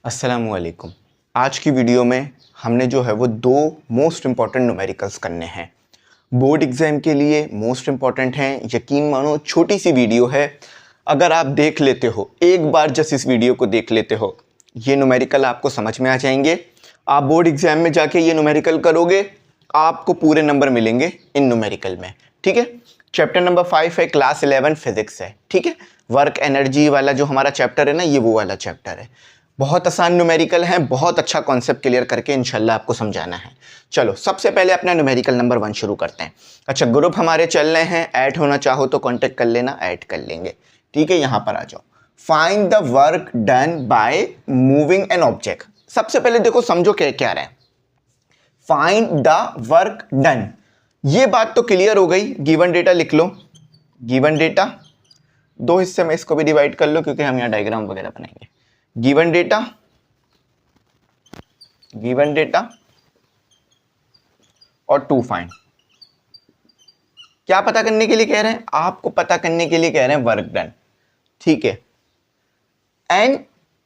अस्सलामुअलैकुम। आज की वीडियो में हमने जो है वो दो मोस्ट इम्पॉर्टेंट न्यूमेरिकल्स करने हैं। बोर्ड एग्ज़ाम के लिए मोस्ट इम्पॉर्टेंट हैं। यकीन मानो छोटी सी वीडियो है, अगर आप देख लेते हो, एक बार जस्ट इस वीडियो को देख लेते हो, ये न्यूमेरिकल आपको समझ में आ जाएंगे। आप बोर्ड एग्ज़ाम में जाके ये न्यूमेरिकल करोगे, आपको पूरे नंबर मिलेंगे इन न्यूमेरिकल में। ठीक है, चैप्टर नंबर 5 है, क्लास 11 फिजिक्स है। ठीक है, वर्क एनर्जी वाला जो हमारा चैप्टर है ना, ये वो वाला चैप्टर है। बहुत आसान न्यूमेरिकल है, बहुत अच्छा कॉन्सेप्ट क्लियर करके इंशाल्लाह आपको समझाना है। चलो सबसे पहले अपना न्यूमेरिकल नंबर 1 शुरू करते हैं। अच्छा, ग्रुप हमारे चल रहे हैं, ऐड होना चाहो तो कांटेक्ट कर लेना, ऐड कर लेंगे। ठीक है, यहां पर आ जाओ। Find the work done by moving an object. सबसे पहले देखो, समझो क्या क्या रहा है। फाइंड द वर्क डन, ये बात तो क्लियर हो गई। गिवन डेटा लिख लो। गिवन डेटा दो हिस्से में इसको भी डिवाइड कर लो, क्योंकि हम यहां डायग्राम वगैरह बनाएंगे। गिवन डेटा और टू फाइंड। क्या पता करने के लिए कह रहे हैं? आपको पता करने के लिए कह रहे हैं वर्क डन। ठीक है, एन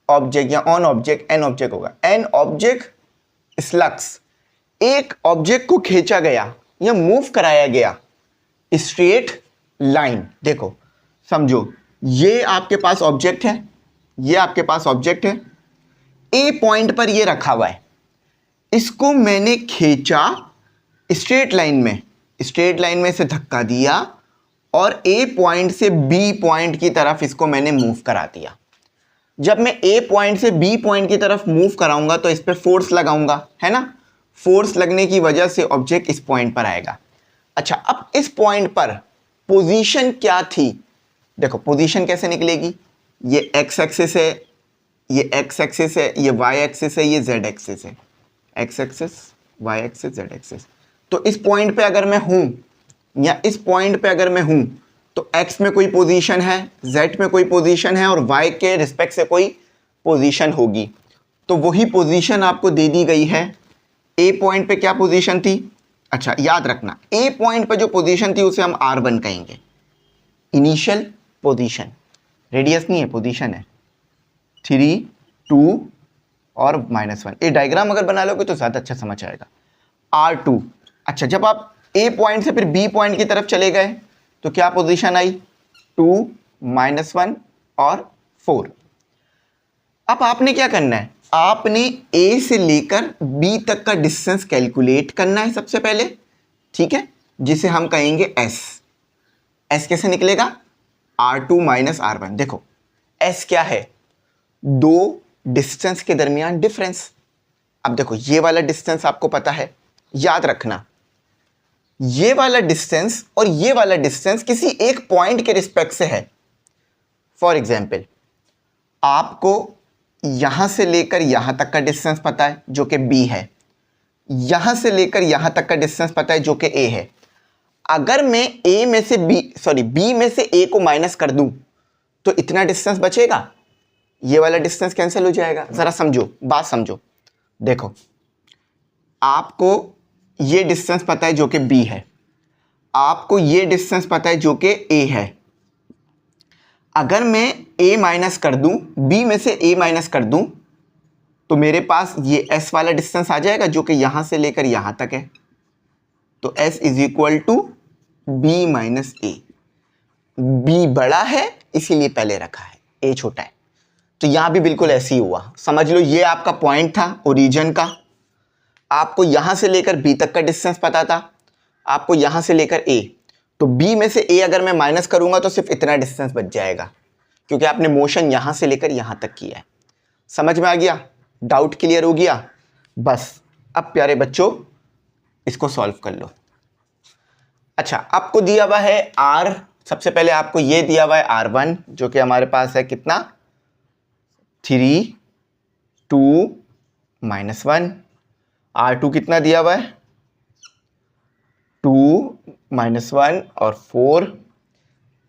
ऑब्जेक्ट या ऑन ऑब्जेक्ट, एन ऑब्जेक्ट होगा। एन ऑब्जेक्ट स्लक्स, एक ऑब्जेक्ट को खींचा गया या मूव कराया गया स्ट्रेट लाइन। देखो समझो, ये आपके पास ऑब्जेक्ट है, ये आपके पास ऑब्जेक्ट है, ए पॉइंट पर ये रखा हुआ है, इसको मैंने खींचा स्ट्रेट लाइन में से धक्का दिया और ए पॉइंट से बी पॉइंट की तरफ इसको मैंने मूव करा दिया। जब मैं ए पॉइंट से बी पॉइंट की तरफ मूव कराऊंगा तो इस पे फोर्स लगाऊंगा, है ना। फोर्स लगने की वजह से ऑब्जेक्ट इस पॉइंट पर आएगा। अच्छा, अब इस पॉइंट पर पोजीशन क्या थी? देखो पोजीशन कैसे निकलेगी, ये एक्स एक्सिस है, ये एक्स एक्सिस है, ये वाई एक्सिस है, ये जेड एक्सिस है। X axis, Y axis, Z axis. तो इस पॉइंट पे अगर मैं हूं या इस पॉइंट पे अगर मैं हूं तो एक्स में कोई पोजीशन है, जेड में कोई पोजीशन है और वाई के रिस्पेक्ट से कोई पोजीशन होगी। तो वही पोजीशन आपको दे दी गई है। ए पॉइंट पे क्या पोजीशन थी? अच्छा याद रखना, ए पॉइंट पे जो पोजीशन थी उसे हम R1 कहेंगे, इनिशियल पोजीशन। रेडियस नहीं है, पोजीशन है। 3, 2 और -1। ये डायग्राम अगर बना लोगे तो ज़्यादा अच्छा समझ आएगा। R2। अच्छा, जब आप ए पॉइंट से फिर बी पॉइंट की तरफ चले गए तो क्या पोजीशन आई? 2, -1 और 4। अब आपने क्या करना है? आपने ए से लेकर बी तक का डिस्टेंस कैलकुलेट करना है सबसे पहले। ठीक है, जिसे हम कहेंगे एस। एस कैसे निकलेगा? R2 - R1। देखो एस क्या है? दो डिस्टेंस के दरमियान डिफरेंस। अब देखो ये वाला डिस्टेंस आपको पता है, याद रखना, ये वाला डिस्टेंस और ये वाला डिस्टेंस किसी एक पॉइंट के रिस्पेक्ट से है। फॉर एग्जाम्पल, आपको यहां से लेकर यहां तक का डिस्टेंस पता है जो कि बी है, यहां से लेकर यहां तक का डिस्टेंस पता है जो कि ए है। अगर मैं बी में से ए को माइनस कर दूं तो इतना डिस्टेंस बचेगा, ये वाला डिस्टेंस कैंसिल हो जाएगा। जरा समझो, बात समझो। देखो आपको ये डिस्टेंस पता है जो कि बी है, आपको ये डिस्टेंस पता है जो कि ए है। अगर मैं ए माइनस कर दूं, बी में से ए माइनस कर दूं तो मेरे पास ये एस वाला डिस्टेंस आ जाएगा जो कि यहां से लेकर यहां तक है। तो S is equal to B minus A. B बड़ा है इसीलिए पहले रखा है, ए छोटा है। तो यहां भी बिल्कुल ऐसे ही हुआ। समझ लो ये आपका पॉइंट था ओरिजिन का, आपको यहां से लेकर बी तक का डिस्टेंस पता था, आपको यहां से लेकर ए, तो बी में से ए अगर मैं माइनस करूंगा तो सिर्फ इतना डिस्टेंस बच जाएगा, क्योंकि आपने मोशन यहां से लेकर यहां तक किया है। समझ में आ गया? डाउट क्लियर हो गया? बस अब प्यारे बच्चों इसको सॉल्व कर लो। अच्छा, आपको दिया हुआ है आर, सबसे पहले आपको ये दिया हुआ है R1 जो कि हमारे पास है कितना? 3, 2, -1। R2 कितना दिया हुआ है? 2, -1 और 4।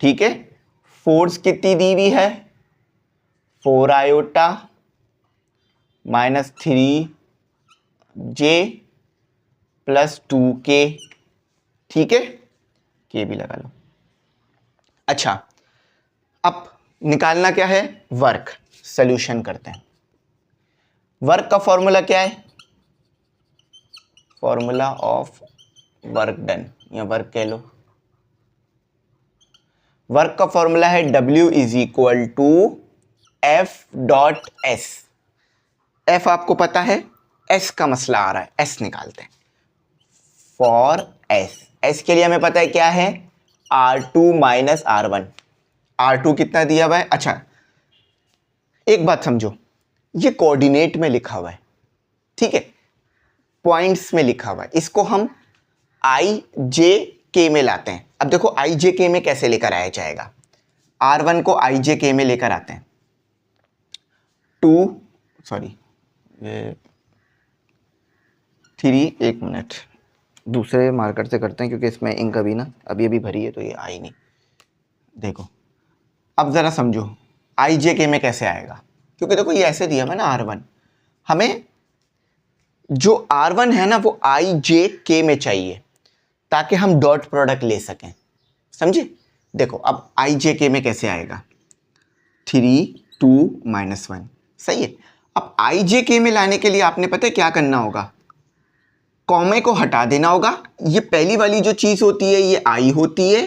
ठीक है, फोर्स कितनी दी हुई है? 4 आयोटा -3J + 2K। ठीक है, के भी लगा लो। अच्छा, अब निकालना क्या है? वर्क। सॉल्यूशन करते हैं। वर्क का फॉर्मूला क्या है? फॉर्मूला ऑफ वर्क डन या वर्क कह लो। वर्क का फॉर्मूला है W is equal to F dot S. F आपको पता है, एस का मसला आ रहा है, एस निकालते हैं। फॉर एस, एस के लिए हमें पता है क्या है, R2 माइनस R1। R2 कितना दिया हुआ है? अच्छा एक बात समझो, ये कोऑर्डिनेट में लिखा हुआ है, ठीक है, पॉइंट्स में लिखा हुआ है, इसको हम आई जे के में लाते हैं। अब देखो आई जे के में कैसे लेकर आया जाएगा, R1 को आई जे के में लेकर आते हैं, ये 3, एक मिनट दूसरे मार्कर से करते हैं क्योंकि इसमें इंक अभी ना अभी भरी है तो ये आई नहीं। देखो अब ज़रा समझो आई जे के में कैसे आएगा, क्योंकि देखो ये ऐसे दिया हुआ है ना R1, हमें जो R1 है ना वो आई जे के में चाहिए ताकि हम डॉट प्रोडक्ट ले सकें, समझे। देखो अब आई जे के में कैसे आएगा, 3 2 -1, सही है। अब आई जे के में लाने के लिए आपने पता है क्या करना होगा, कॉमे को हटा देना होगा। ये पहली वाली जो चीज़ होती है ये आई होती है,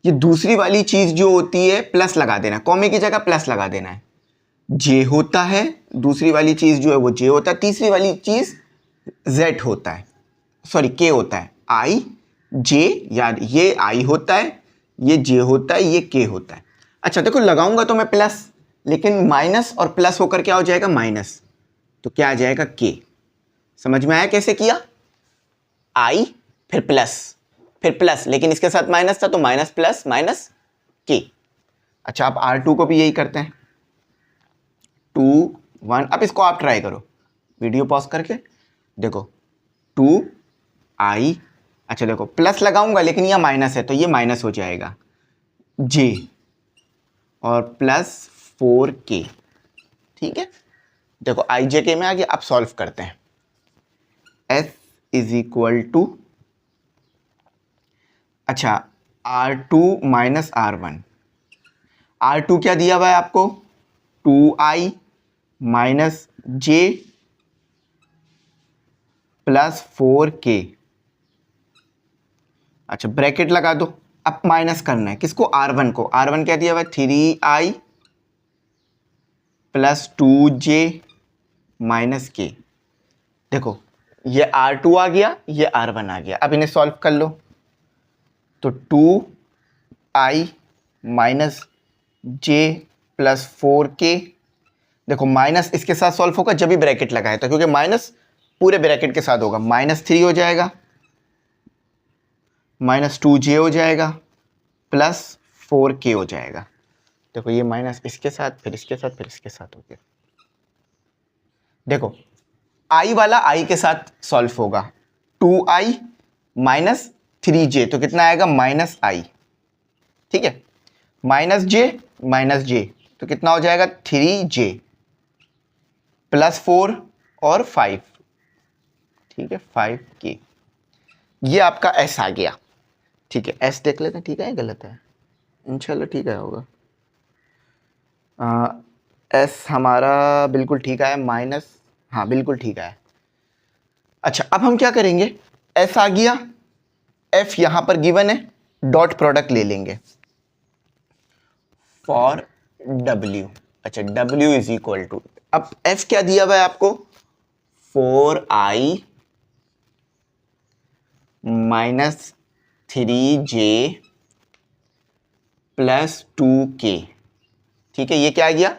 ये दूसरी वाली चीज़ जो होती है प्लस लगा देना, कॉमे की जगह प्लस लगा देना है। जे होता है, दूसरी वाली चीज़ जो है वो जे होता है, तीसरी वाली चीज़ जेड होता है, सॉरी के होता है। आई जे, यार ये आई होता है, ये जे होता है, ये के होता है। अच्छा देखो लगाऊंगा तो मैं प्लस, लेकिन माइनस और प्लस होकर क्या हो जाएगा, माइनस, तो क्या आ जाएगा के। समझ में आया कैसे किया, आई फिर प्लस, लेकिन इसके साथ माइनस था तो माइनस प्लस माइनस के। अच्छा आप R2 को भी यही करते हैं, 2 1। अब इसको आप ट्राई करो, वीडियो पॉज करके देखो, 2 आई, अच्छा देखो प्लस लगाऊंगा लेकिन यह माइनस है तो ये माइनस हो जाएगा, जे और प्लस 4k, ठीक है। देखो आई जे के में आ गया। अब सॉल्व करते हैं, s इज इक्वल टू, अच्छा R2 माइनस R1, R2 क्या दिया हुआ है आपको, 2i माइनस जे प्लस 4k। अच्छा ब्रैकेट लगा दो, अब माइनस करना है किसको, R1 को। R1 क्या दिया हुआ है, 3i प्लस 2j माइनस के। देखो ये R2 आ गया, ये R1 आ गया। अब इन्हें सॉल्व कर लो, तो 2i माइनस जे प्लस 4k। देखो माइनस इसके साथ सॉल्व होगा जब भी ब्रैकेट लगाए तो, क्योंकि माइनस पूरे ब्रैकेट के साथ होगा, -3 हो जाएगा, -2j हो जाएगा, प्लस 4k हो जाएगा। देखो ये माइनस इसके साथ, फिर इसके साथ, फिर इसके साथ हो गया। देखो i वाला i के साथ सॉल्व होगा, 2i माइनस 3j तो कितना आएगा, -i, ठीक है, माइनस जे तो कितना हो जाएगा, 3j प्लस 4 और 5, ठीक है, 5k। ये आपका s आ गया, ठीक है। s देख लेते हैं, ठीक है गलत है, इंशाल्लाह ठीक है होगा। s हमारा बिल्कुल ठीक है, माइनस, हाँ बिल्कुल ठीक है। अच्छा अब हम क्या करेंगे, s आ गया, f यहां पर गिवन है, डॉट प्रोडक्ट ले लेंगे फॉर w। अच्छा w इज इक्वल टू, अब f क्या दिया हुआ है आपको, 4i minus 3j plus 2k, ठीक है। ये क्या आ गया,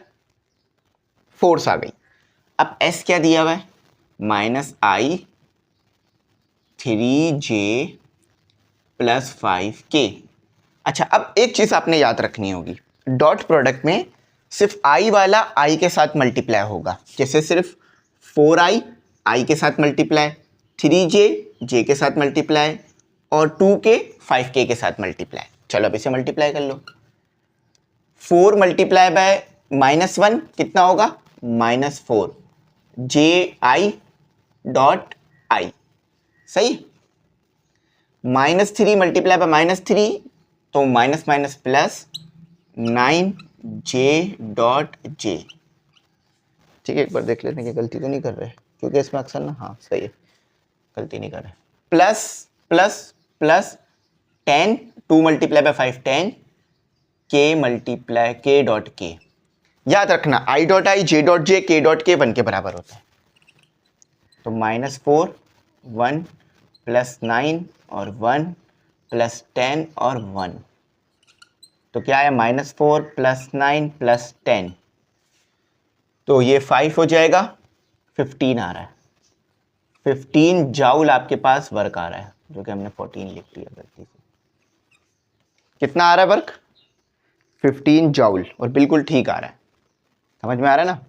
फोर्स आ गई। अब s क्या दिया हुआ है, -i 3j प्लस 5k। अच्छा अब एक चीज आपने याद रखनी होगी, डॉट प्रोडक्ट में सिर्फ i वाला i के साथ मल्टीप्लाई होगा, जैसे सिर्फ 4i i के साथ मल्टीप्लाई, 3j j के साथ मल्टीप्लाई और 2k 5k के साथ मल्टीप्लाई। चलो अब इसे मल्टीप्लाई कर लो, 4 मल्टीप्लाई बाय -1 कितना होगा, -4 ji डॉट i, सही। -3 मल्टीप्लाई बाय -3 तो minus minus plus 9j dot j, ठीक है, एक बार देख लेते हैं कि गलती तो नहीं कर रहे, क्योंकि इसमें अक्सर ना, हाँ सही है, गलती नहीं कर रहे। Plus plus plus 10, 2 multiply by 5 10, के मल्टीप्लाई के डॉट के। याद रखना I dot I, J dot J, के डॉट के 1 के बराबर होता है। तो -4 1 प्लस 9 और 1 प्लस 10 और 1, तो क्या है -4 प्लस 9 प्लस 10, तो ये 5 हो जाएगा, 15 आ रहा है। 15 जाउल आपके पास वर्क आ रहा है, जो कि हमने 14 लिख दिया गलती से। कितना आ रहा है वर्क? 15 जाउल, और बिल्कुल ठीक आ रहा है। समझ में आ रहा है ना?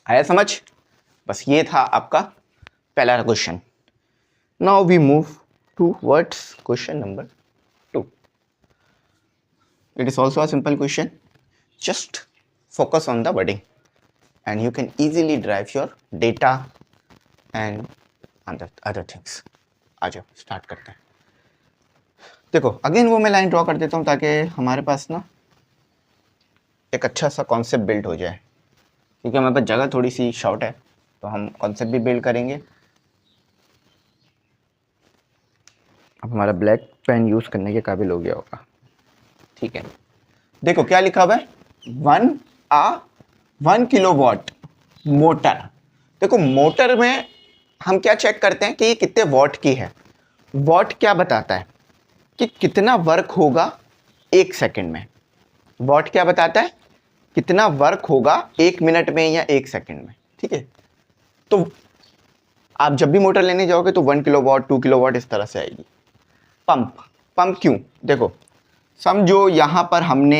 आया समझ? बस ये था आपका पहला question. Now we move towards question number 2. It is also a simple question. Just focus on the wording and you can easily derive your data and other things. आ जाओ स्टार्ट करते हैं। देखो अगेन वो मैं लाइन ड्रॉ कर देता हूँ ताकि हमारे पास ना एक अच्छा सा कॉन्सेप्ट बिल्ड हो जाए, क्योंकि हमारे पास जगह थोड़ी सी शॉर्ट है, तो हम कॉन्सेप्ट भी बिल्ड करेंगे। अब हमारा ब्लैक पेन यूज़ करने के काबिल हो गया होगा, ठीक है। देखो क्या लिखा हुआ है, 1 किलोवाट मोटर। देखो मोटर में हम क्या चेक करते हैं कि ये कितने वॉट की है। वॉट क्या बताता है कि कितना वर्क होगा 1 सेकंड में। वॉट क्या बताता है कितना वर्क होगा 1 मिनट में या 1 सेकंड में, ठीक है। तो आप जब भी मोटर लेने जाओगे तो 1 किलोवाट 2 किलोवाट इस तरह से आएगी। पंप क्यों? देखो समझो यहाँ पर हमने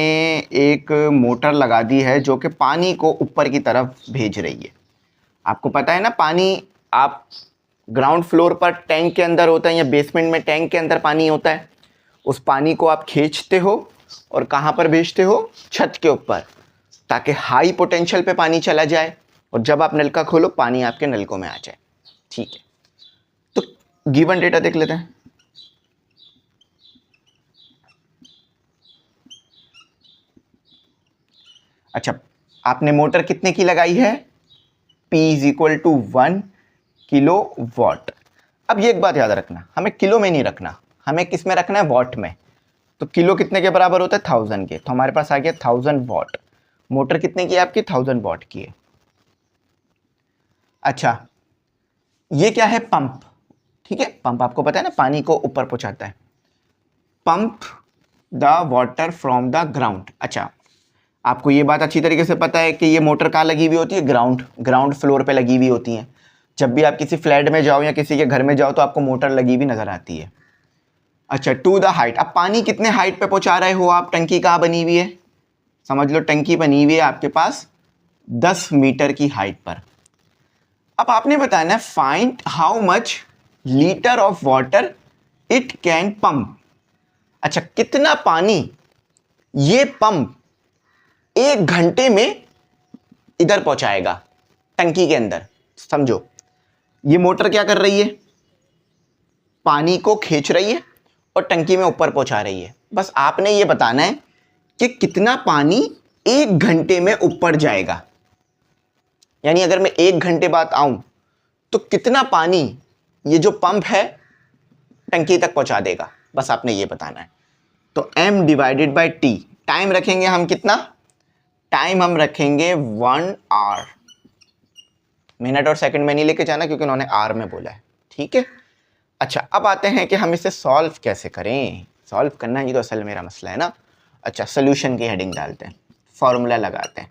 एक मोटर लगा दी है जो कि पानी को ऊपर की तरफ भेज रही है। आपको पता है ना, पानी आप ग्राउंड फ्लोर पर टैंक के अंदर होता है या बेसमेंट में टैंक के अंदर पानी होता है। उस पानी को आप खींचते हो और कहाँ पर भेजते हो? छत के ऊपर, ताकि हाई पोटेंशियल पे पानी चला जाए और जब आप नलका खोलो पानी आपके नलकों में आ जाए, ठीक है। तो गिवन डेटा देख लेते हैं। अच्छा, आपने मोटर कितने की लगाई है? P = 1 kilowatt. अब ये एक बात याद रखना, हमें किलो में नहीं रखना, हमें किस में रखना है? वॉट में। तो किलो कितने के बराबर होता है? 1000 के। तो हमारे पास आ गया 1000 वॉट। मोटर कितने की है आपकी? 1000 वॉट की है। अच्छा, ये क्या है? पंप, ठीक है। पंप आपको पता है ना, पानी को ऊपर पहुंचाता है। Pump the water from the ground. अच्छा, आपको ये बात अच्छी तरीके से पता है कि ये मोटर कहाँ लगी हुई होती है? ग्राउंड फ्लोर पे लगी हुई होती है। जब भी आप किसी फ्लैट में जाओ या किसी के घर में जाओ तो आपको मोटर लगी हुई नजर आती है। अच्छा, टू द हाइट। अब पानी कितने हाइट पे पहुंचा रहे हो आप? टंकी कहाँ बनी हुई है? समझ लो टंकी बनी हुई है आपके पास 10 मीटर की हाइट पर। अब आपने बताना है find how much litre of water it can pump. अच्छा, कितना पानी ये पंप 1 घंटे में इधर पहुंचाएगा टंकी के अंदर। समझो ये मोटर क्या कर रही है? पानी को खींच रही है और टंकी में ऊपर पहुंचा रही है। बस आपने ये बताना है कि कितना पानी 1 घंटे में ऊपर जाएगा, यानी अगर मैं 1 घंटे बाद आऊं तो कितना पानी ये जो पंप है टंकी तक पहुंचा देगा। बस आपने ये बताना है। तो m divided by t, time रखेंगे हम कितना? टाइम हम रखेंगे 1 आवर। मिनट और सेकंड में नहीं लेके जाना क्योंकि उन्होंने आर में बोला है, ठीक है। अच्छा, अब आते हैं कि हम इसे सॉल्व कैसे करें। सॉल्व करना ही तो असल मेरा मसला है ना। अच्छा, सोल्यूशन की हेडिंग डालते हैं, फॉर्मूला लगाते हैं।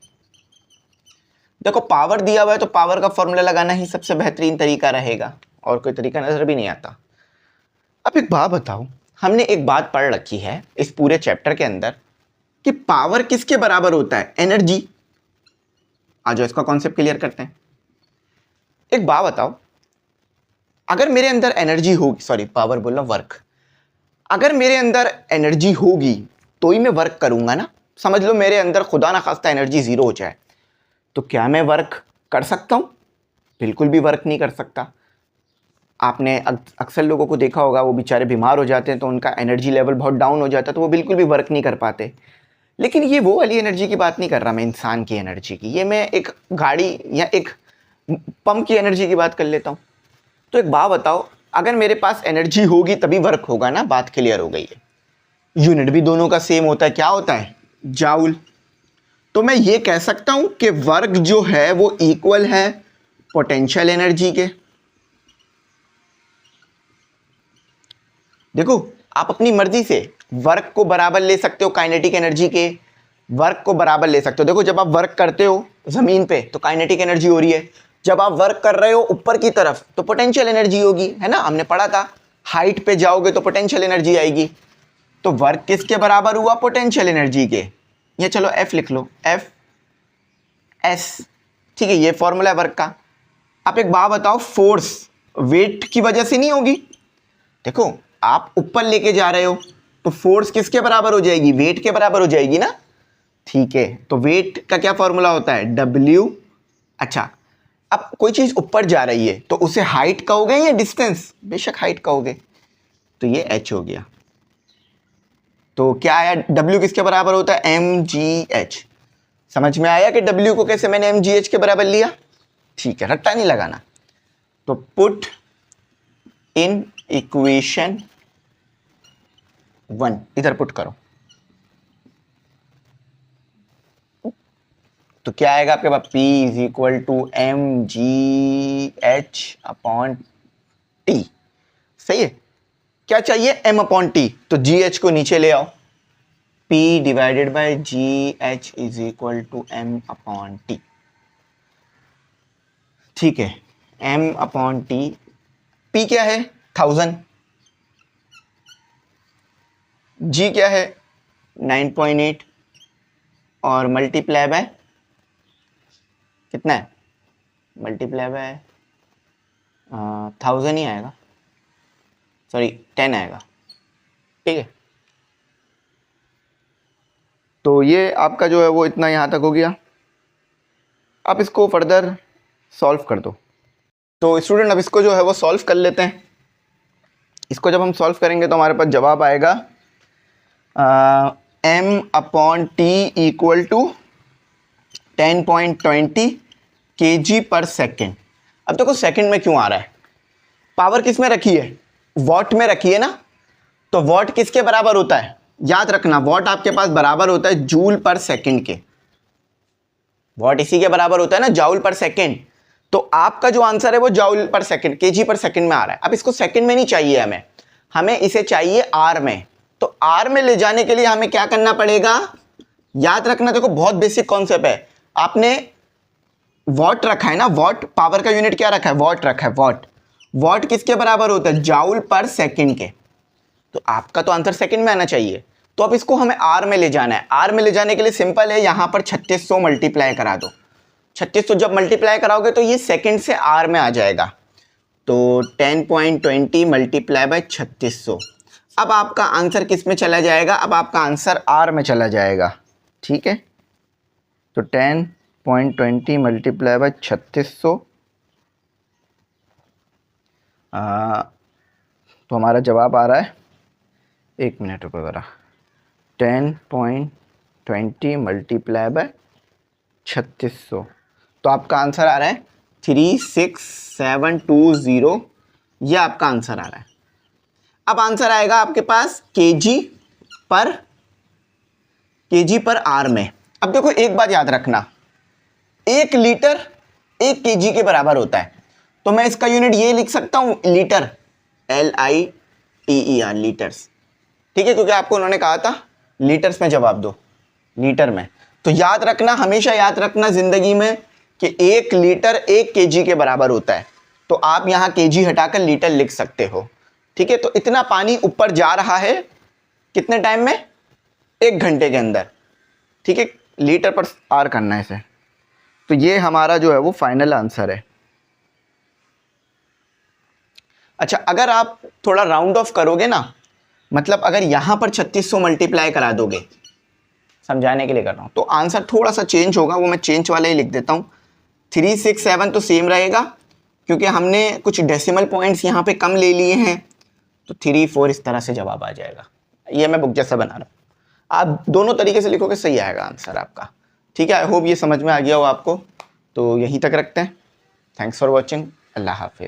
देखो पावर दिया हुआ है तो पावर का फॉर्मूला लगाना ही सबसे बेहतरीन तरीका रहेगा, और कोई तरीका नजर भी नहीं आता। अब एक बात बताओ, हमने एक बात पढ़ रखी है इस पूरे चैप्टर के अंदर कि पावर किसके बराबर होता है? एनर्जी। आ जाओ इसका कॉन्सेप्ट क्लियर करते हैं। एक बात बताओ, अगर मेरे अंदर एनर्जी होगी, सॉरी पावर बोलना, वर्क, अगर मेरे अंदर एनर्जी होगी तो ही मैं वर्क करूंगा ना। समझ लो मेरे अंदर खुदा ना खास्ता एनर्जी 0 हो जाए तो क्या मैं वर्क कर सकता हूं? बिल्कुल भी वर्क नहीं कर सकता। आपने अक्सर लोगों को देखा होगा, वो बेचारे बीमार हो जाते हैं तो उनका एनर्जी लेवल बहुत डाउन हो जाता है, तो वो बिल्कुल भी वर्क नहीं कर पाते। लेकिन ये वो वाली एनर्जी की बात नहीं कर रहा मैं, इंसान की एनर्जी की। ये मैं एक गाड़ी या एक पंप की एनर्जी की बात कर लेता हूँ। तो एक बात बताओ, अगर मेरे पास एनर्जी होगी तभी वर्क होगा ना, बात क्लियर हो गई है। यूनिट भी दोनों का सेम होता है, क्या होता है, जाउल। तो मैं ये कह सकता हूं कि वर्क जो है वो इक्वल है पोटेंशियल एनर्जी के। देखो आप अपनी मर्जी से वर्क को बराबर ले सकते हो काइनेटिक एनर्जी के, वर्क को बराबर ले सकते हो। देखो जब आप वर्क करते हो जमीन पे तो काइनेटिक एनर्जी हो रही है, जब आप वर्क कर रहे हो ऊपर की तरफ तो पोटेंशियल एनर्जी होगी, है ना, हमने पढ़ा था। हाइट पे जाओगे तो पोटेंशियल एनर्जी आएगी। तो वर्क किसके बराबर हुआ, पोटेंशियल एनर्जी के। ये चलो एफ लिख लो, एफ एस, ठीक है, ये फॉर्मूला है वर्क का। आप एक बात बताओ, फोर्स वेट की वजह से नहीं होगी। देखो आप ऊपर लेके जा रहे हो तो फोर्स किसके बराबर हो जाएगी, वेट के बराबर हो जाएगी ना, ठीक है। तो वेट का क्या फॉर्मूला होता है, W। अच्छा, अब कोई चीज ऊपर जा रही है तो उसे हाइट कहोगे या डिस्टेंस, बेशक हाइट कहोगे। तो ये h हो गया। तो क्या आया, W किसके बराबर होता है, mgh। समझ में आया कि W को कैसे मैंने mgh के बराबर लिया, ठीक है, रट्टा नहीं लगाना। तो पुट इन इक्वेशन 1, इधर पुट करो तो क्या आएगा आपके पास, P is equal to mgh upon t। सही है, क्या चाहिए, m अपॉन टी, तो gh को नीचे ले आओ, P divided by gh is equal to m upon T. ठीक है, m अपॉन टी, P क्या है 1000, G क्या है 9.8 और मल्टीप्लाई बाय कितना है, मल्टीप्लाई बाय 1000 ही आएगा, सॉरी 10 आएगा, ठीक है। तो ये आपका जो है वो इतना यहाँ तक हो गया। आप इसको फर्दर सॉल्व कर दो। तो स्टूडेंट अब इसको जो है वो सॉल्व कर लेते हैं। इसको जब हम सॉल्व करेंगे तो हमारे पास जवाब आएगा m upon T equal to 10.20 kg पर सेकेंड। अब देखो सेकेंड में क्यों आ रहा है, पावर किस में रखी है, वॉट में रखी है ना। तो वॉट किसके बराबर होता है, याद रखना, वॉट आपके पास बराबर होता है जूल पर सेकेंड के। वॉट इसी के बराबर होता है ना, जाउल पर सेकेंड। तो आपका जो आंसर है वो जाउल पर सेकेंड, केजी पर सेकेंड में आ रहा है। अब इसको सेकेंड में नहीं चाहिए हमें इसे चाहिए आर में। तो आर में ले जाने के लिए हमें क्या करना पड़ेगा, याद रखना, देखो बहुत बेसिक कॉन्सेप्ट है। आपने वॉट रखा है ना, वॉट पावर का यूनिट क्या रखा है, वॉट रखा है, वॉट। वॉट किसके बराबर होता है, जाउल पर सेकेंड के। तो आपका तो आंसर सेकेंड में आना चाहिए। तो अब इसको हमें आर में ले जाना है। आर में ले जाने के लिए सिंपल है, यहां पर 3600 मल्टीप्लाई करा दो। 3600 जब मल्टीप्लाई कराओगे तो ये सेकेंड से आर में आ जाएगा। तो 10.20 मल्टीप्लाई बाय 3600। अब आपका आंसर किस में चला जाएगा, अब आपका आंसर आर में चला जाएगा, ठीक है। तो 10.20 मल्टीप्लाई बाय 3600, तो हमारा जवाब आ रहा है, 1 मिनट रुको ज़रा, 10.20 मल्टीप्लाई बाय 3600, तो आपका आंसर आ रहा है 36720। ये आपका आंसर आ रहा है। अब आंसर आएगा आपके पास केजी पर आर में। अब देखो एक बात याद रखना, 1 लीटर 1 केजी के बराबर होता है। तो मैं इसका यूनिट ये लिख सकता हूं, लीटर, LITER, लीटर्स, ठीक है, क्योंकि आपको उन्होंने कहा था लीटर्स में जवाब दो, लीटर में। तो याद रखना, हमेशा याद रखना जिंदगी में कि 1 लीटर 1 केजी के बराबर होता है। तो आप यहां केजी हटाकर लीटर लिख सकते हो, ठीक है। तो इतना पानी ऊपर जा रहा है कितने टाइम में, 1 घंटे के अंदर, ठीक है। लीटर पर आर करना है इसे। तो ये हमारा जो है वो फाइनल आंसर है। अच्छा, अगर आप थोड़ा राउंड ऑफ करोगे ना, मतलब अगर यहां पर 3600 मल्टीप्लाई करा दोगे, समझाने के लिए कर रहा हूं, तो आंसर थोड़ा सा चेंज होगा, वो मैं चेंज वाला ही लिख देता हूं। 367 तो सेम रहेगा क्योंकि हमने कुछ डेसिमल पॉइंट्स यहां पे कम ले लिए हैं। तो 34 इस तरह से जवाब आ जाएगा। ये मैं बुक जैसा बना रहा हूं। आप दोनों तरीके से लिखोगे सही आएगा आंसर आपका। ठीक है, आई होप ये समझ में आ गया हो आपको। तो यहीं तक रखते हैं। Thanks for watching. अल्लाह हाफिज़।